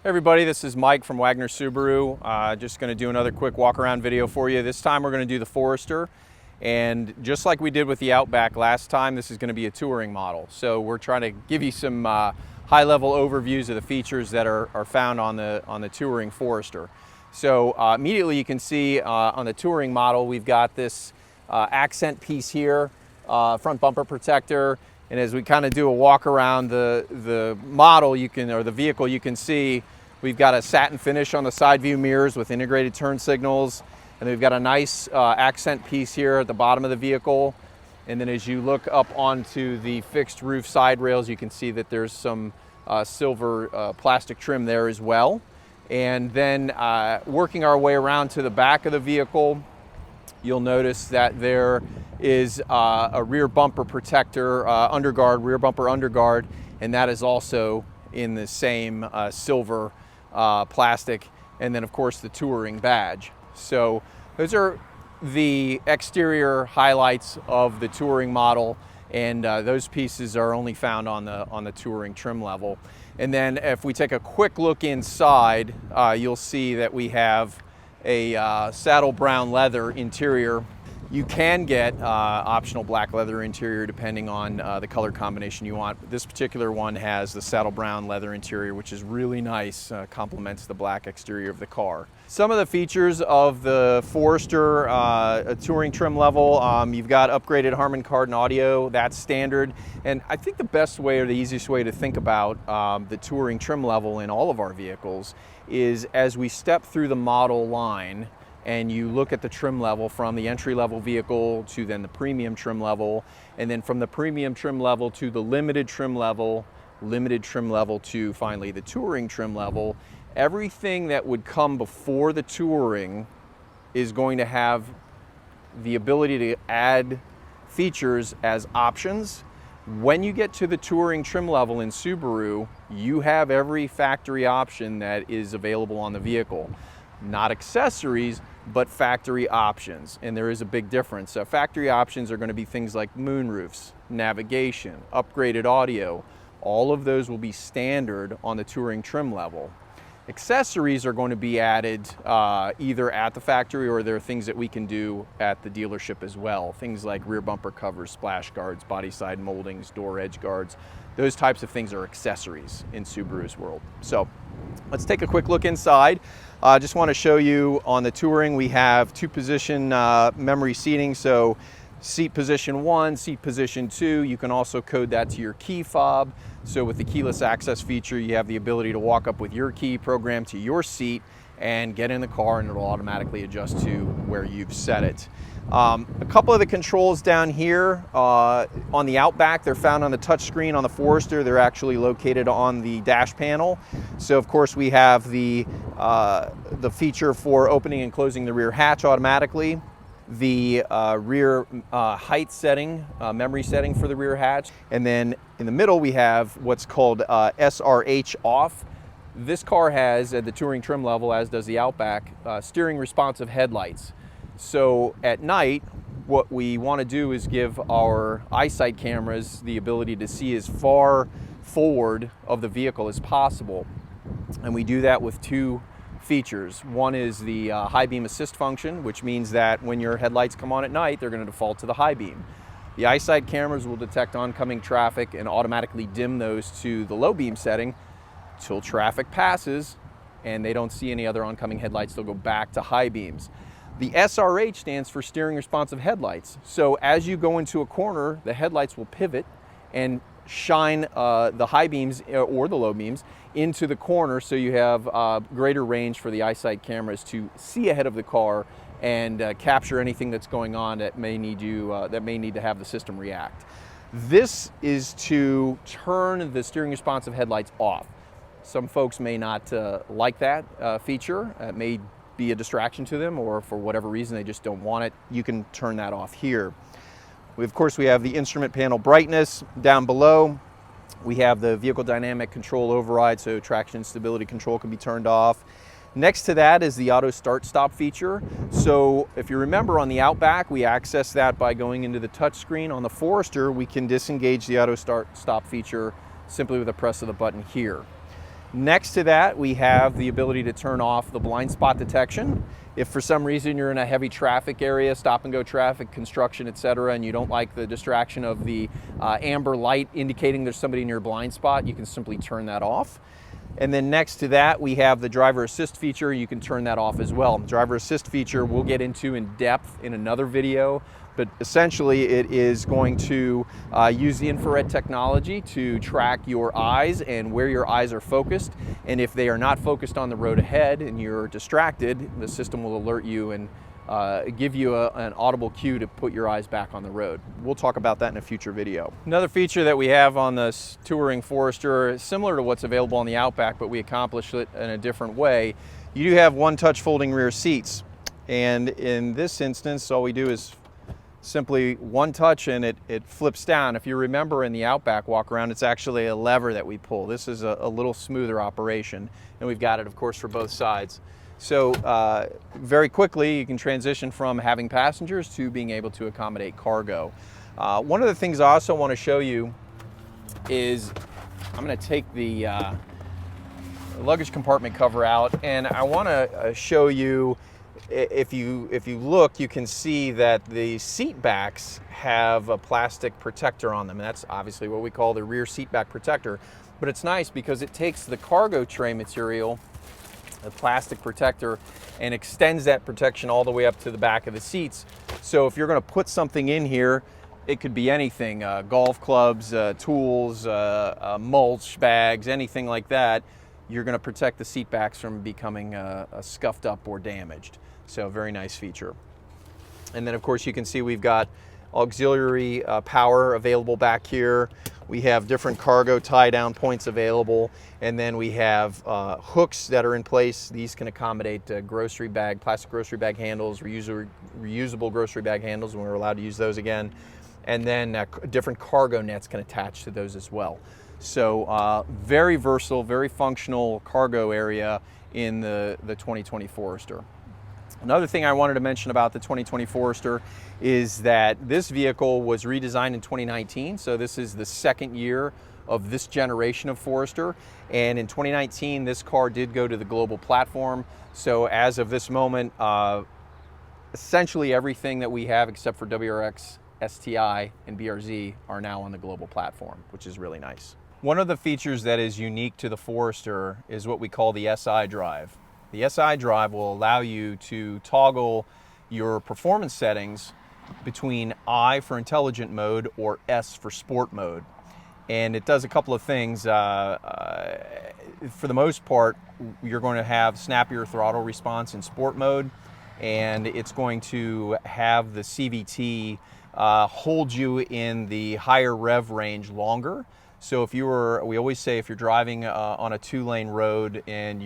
Hey everybody, this is Mike from Wagner Subaru. Just going to do another quick walk around video for you. This time we're going to do the Forester, and just like we did with the Outback last time, this is going to be a touring model. So we're trying to give you some high-level overviews of the features that are found on the touring Forester. So immediately you can see on the touring model we've got this accent piece here, front bumper protector. And as we kind of do a walk around the model, or the vehicle, you can see we've got a satin finish on the side view mirrors with integrated turn signals. And we've got a nice accent piece here at the bottom of the vehicle. And then as you look up onto the fixed roof side rails, you can see that there's some silver plastic trim there as well. And then working our way around to the back of the vehicle, you'll notice that there is a rear bumper protector, rear bumper underguard, and that is also in the same silver plastic, and then of course the touring badge. So those are the exterior highlights of the touring model, and those pieces are only found on the touring trim level. And then if we take a quick look inside, you'll see that we have a saddle brown leather interior. You can get optional black leather interior depending on the color combination you want. This particular one has the saddle brown leather interior, which is really nice, complements the black exterior of the car. Some of the features of the Forester touring trim level, you've got upgraded Harman Kardon audio, that's standard. And I think the best way or the easiest way to think about the touring trim level in all of our vehicles is as we step through the model line and you look at the trim level from the entry-level vehicle to then the premium trim level, and then from the premium trim level to the limited trim level to finally the touring trim level, everything that would come before the touring is going to have the ability to add features as options. When you get to the touring trim level in Subaru, you have every factory option that is available on the vehicle. Not accessories, but factory options, and there is a big difference. Factory options are going to be things like moonroofs, navigation, upgraded audio. All of those will be standard on the touring trim level. Accessories are going to be added either at the factory, or there are things that we can do at the dealership as well. Things like rear bumper covers, splash guards, body side moldings, door edge guards. Those types of things are accessories in Subaru's world. So let's take a quick look inside. I just want to show you on the touring we have two position memory seating. So seat position 1, seat position 2, you can also code that to your key fob. So with the keyless access feature, you have the ability to walk up with your key programmed to your seat and get in the car, and it'll automatically adjust to where you've set it. A couple of the controls down here on the Outback, they're found on the touch screen. On the Forester, they're actually located on the dash panel. So of course we have the feature for opening and closing the rear hatch automatically, the rear height setting, memory setting for the rear hatch, and then in the middle we have what's called SRH off. This car has, at the touring trim level, as does the Outback, steering responsive headlights. So at night, what we want to do is give our eyesight cameras the ability to see as far forward of the vehicle as possible. And we do that with two features. One is the high beam assist function, which means that when your headlights come on at night, they're going to default to the high beam. The eyesight cameras will detect oncoming traffic and automatically dim those to the low beam setting till traffic passes and they don't see any other oncoming headlights. They'll go back to high beams. The SRH stands for steering responsive headlights. So as you go into a corner, the headlights will pivot and shine the high beams or the low beams into the corner, so you have greater range for the eyesight cameras to see ahead of the car and capture anything that's going on that may need to have the system react. This is to turn the steering responsive headlights off. Some folks may not like that feature. It may be a distraction to them, or for whatever reason they just don't want it. You can turn that off here. Of course, we have the instrument panel brightness. Down below, we have the vehicle dynamic control override, so traction stability control can be turned off. Next to that is the auto start stop feature. So if you remember, on the Outback, we access that by going into the touch screen. On the Forester, we can disengage the auto start stop feature simply with a press of the button here. Next to that, we have the ability to turn off the blind spot detection. If for some reason you're in a heavy traffic area, stop and go traffic, construction, etc., and you don't like the distraction of the amber light indicating there's somebody in your blind spot, you can simply turn that off. And then next to that, we have the driver assist feature. You can turn that off as well. The driver assist feature we'll get into in depth in another video, but essentially it is going to use the infrared technology to track your eyes and where your eyes are focused. And if they are not focused on the road ahead and you're distracted, the system will alert you and give you an audible cue to put your eyes back on the road. We'll talk about that in a future video. Another feature that we have on this touring Forester is similar to what's available on the Outback, but we accomplish it in a different way. You do have one-touch folding rear seats, and in this instance, all we do is simply one touch and it flips down. If you remember in the Outback walk around, it's actually a lever that we pull. This is a little smoother operation, and we've got it, of course, for both sides. So very quickly, you can transition from having passengers to being able to accommodate cargo. One of the things I also want to show you is I'm going to take the luggage compartment cover out, and I want to show you, if you look, you can see that the seat backs have a plastic protector on them, and that's obviously what we call the rear seat back protector. But it's nice because it takes the cargo tray material, a plastic protector, and extends that protection all the way up to the back of the seats. So if you're going to put something in here, it could be anything, golf clubs, tools, mulch, bags, anything like that. You're going to protect the seat backs from becoming scuffed up or damaged. So very nice feature. And then of course you can see we've got auxiliary power available back here. We have different cargo tie-down points available, and then we have hooks that are in place. These can accommodate grocery bag, plastic grocery bag handles, reusable grocery bag handles, and we're allowed to use those again. And then different cargo nets can attach to those as well. So very versatile, very functional cargo area in the 2020 Forester. Another thing I wanted to mention about the 2020 Forester is that this vehicle was redesigned in 2019, so this is the second year of this generation of Forester. And in 2019, this car did go to the global platform. So as of this moment, essentially everything that we have except for WRX, STI, and BRZ are now on the global platform, which is really nice. One of the features that is unique to the Forester is what we call the SI drive. The SI drive will allow you to toggle your performance settings between I for intelligent mode or S for sport mode. And it does a couple of things. For the most part, you're going to have snappier throttle response in sport mode, and it's going to have the CVT hold you in the higher rev range longer. So if you were, we always say if you're driving on a two-lane road and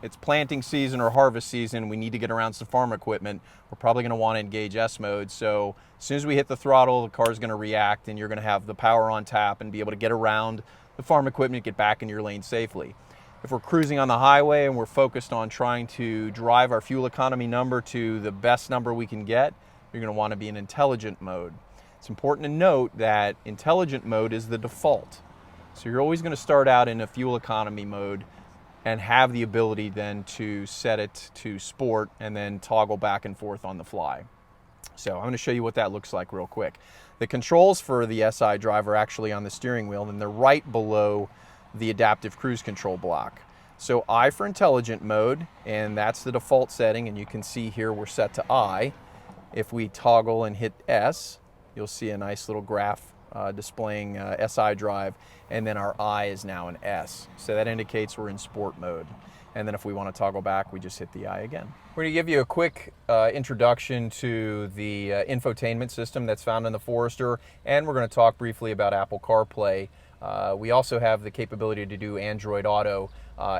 it's planting season or harvest season, we need to get around some farm equipment, we're probably going to want to engage S mode. So as soon as we hit the throttle, the car's going to react and you're going to have the power on tap and be able to get around the farm equipment, get back in your lane safely. If we're cruising on the highway and we're focused on trying to drive our fuel economy number to the best number we can get, you're going to want to be in intelligent mode. It's important to note that intelligent mode is the default. So you're always going to start out in a fuel economy mode and have the ability then to set it to sport and then toggle back and forth on the fly. So I'm going to show you what that looks like real quick. The controls for the SI drive are actually on the steering wheel, and they're right below the adaptive cruise control block. So I for intelligent mode, and that's the default setting, and you can see here we're set to I. If we toggle and hit S, you'll see a nice little graph displaying SI drive, and then our I is now an S. So that indicates we're in sport mode. And then if we want to toggle back, we just hit the I again. We're going to give you a quick introduction to the infotainment system that's found in the Forester, and we're going to talk briefly about Apple CarPlay. We also have the capability to do Android Auto.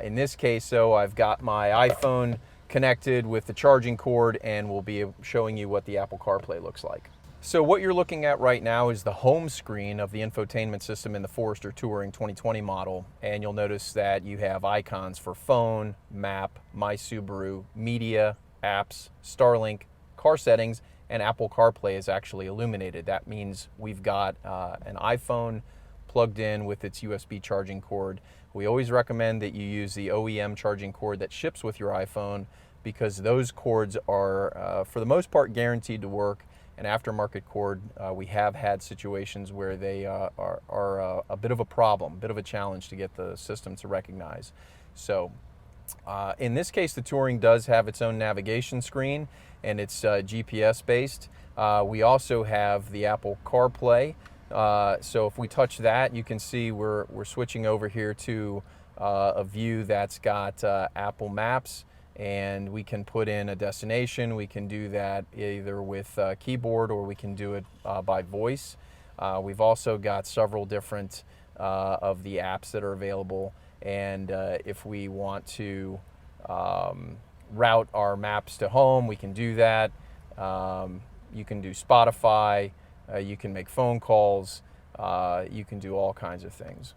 In this case, though, I've got my iPhone connected with the charging cord, and we'll be showing you what the Apple CarPlay looks like. So what you're looking at right now is the home screen of the infotainment system in the Forester Touring 2020 model, and you'll notice that you have icons for phone, map, My Subaru, media, apps, Starlink, car settings, and Apple CarPlay is actually illuminated. That means we've got an iPhone plugged in with its USB charging cord. We always recommend that you use the OEM charging cord that ships with your iPhone, because those cords are, for the most part, guaranteed to work. An aftermarket cord, we have had situations where they are a bit of a problem, a bit of a challenge to get the system to recognize. So in this case, the Touring does have its own navigation screen, and it's GPS based. We also have the Apple CarPlay. So if we touch that, you can see we're switching over here to a view that's got Apple Maps, and we can put in a destination. We can do that either with keyboard, or we can do it by voice. We've also got several different of the apps that are available, and if we want to route our maps to home, we can do that. You can do Spotify, you can make phone calls, you can do all kinds of things.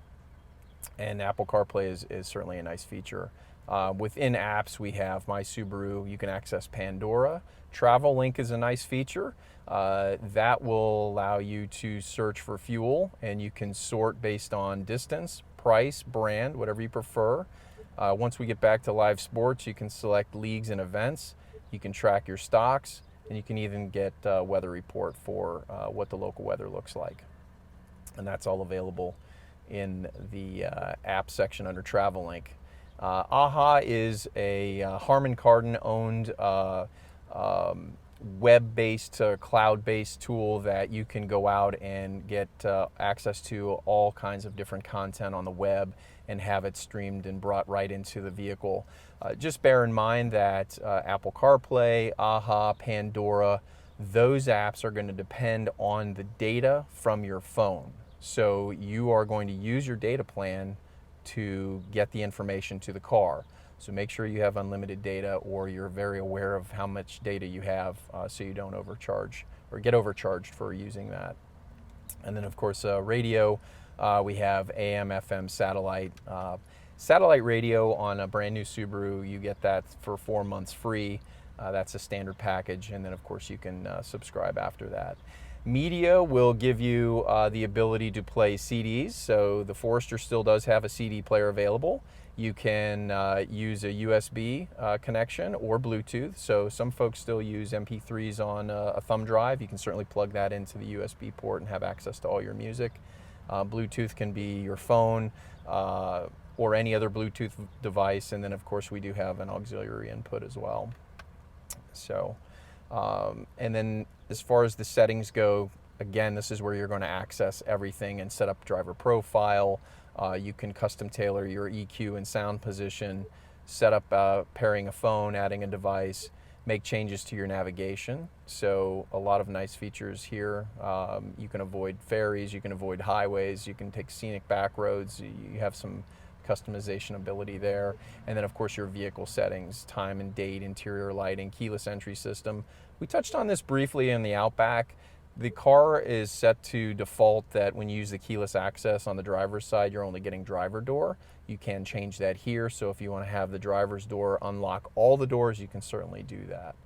And Apple CarPlay is certainly a nice feature. Within apps, we have My Subaru. You can access Pandora. Travel Link is a nice feature. That will allow you to search for fuel, and you can sort based on distance, price, brand, whatever you prefer. Once we get back to live sports, you can select leagues and events. You can track your stocks, and you can even get a weather report for what the local weather looks like. And that's all available in the app section under Travel Link. AHA is a Harman Kardon owned web-based, cloud-based tool that you can go out and get access to all kinds of different content on the web and have it streamed and brought right into the vehicle. Just bear in mind that Apple CarPlay, AHA, Pandora, those apps are going to depend on the data from your phone. So you are going to use your data plan to get the information to the car. So make sure you have unlimited data, or you're very aware of how much data you have, so you don't overcharge or get overcharged for using that. And then of course radio, we have AM, FM, satellite. Satellite radio on a brand new Subaru, you get that for 4 months free. That's a standard package, and then of course you can subscribe after that. Media will give you the ability to play CDs, so the Forester still does have a CD player available. You can use a USB connection or Bluetooth, so some folks still use MP3s on a thumb drive. You can certainly plug that into the USB port and have access to all your music. Bluetooth can be your phone or any other Bluetooth device, and then of course we do have an auxiliary input as well. So, and then as far as the settings go, again, this is where you're going to access everything and set up driver profile. You can custom tailor your EQ and sound position, set up pairing a phone, adding a device, make changes to your navigation. So a lot of nice features here. You can avoid ferries, you can avoid highways, you can take scenic back roads. You have some customization ability there. And then of course your vehicle settings, time and date, interior lighting, keyless entry system. We touched on this briefly in the Outback. The car is set to default that when you use the keyless access on the driver's side, you're only getting driver door. You can change that here, so if you want to have the driver's door unlock all the doors, you can certainly do that.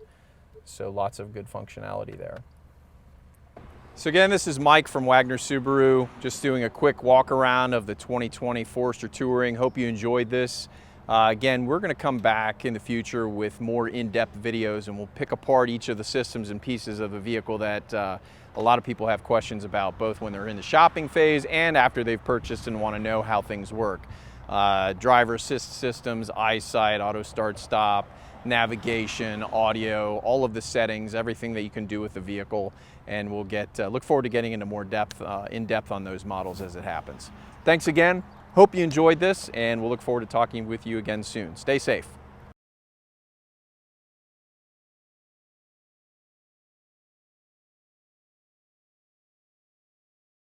So lots of good functionality there. So again, this is Mike from Wagner Subaru, just doing a quick walk around of the 2020 Forester Touring. Hope you enjoyed this. Again, we're going to come back in the future with more in-depth videos, and we'll pick apart each of the systems and pieces of the vehicle that a lot of people have questions about, both when they're in the shopping phase and after they've purchased and want to know how things work. Driver assist systems, eyesight, auto start stop, navigation, audio, all of the settings, everything that you can do with the vehicle, and we'll look forward to getting into more in-depth on those models as it happens. Thanks again. Hope you enjoyed this, and we'll look forward to talking with you again soon. Stay safe.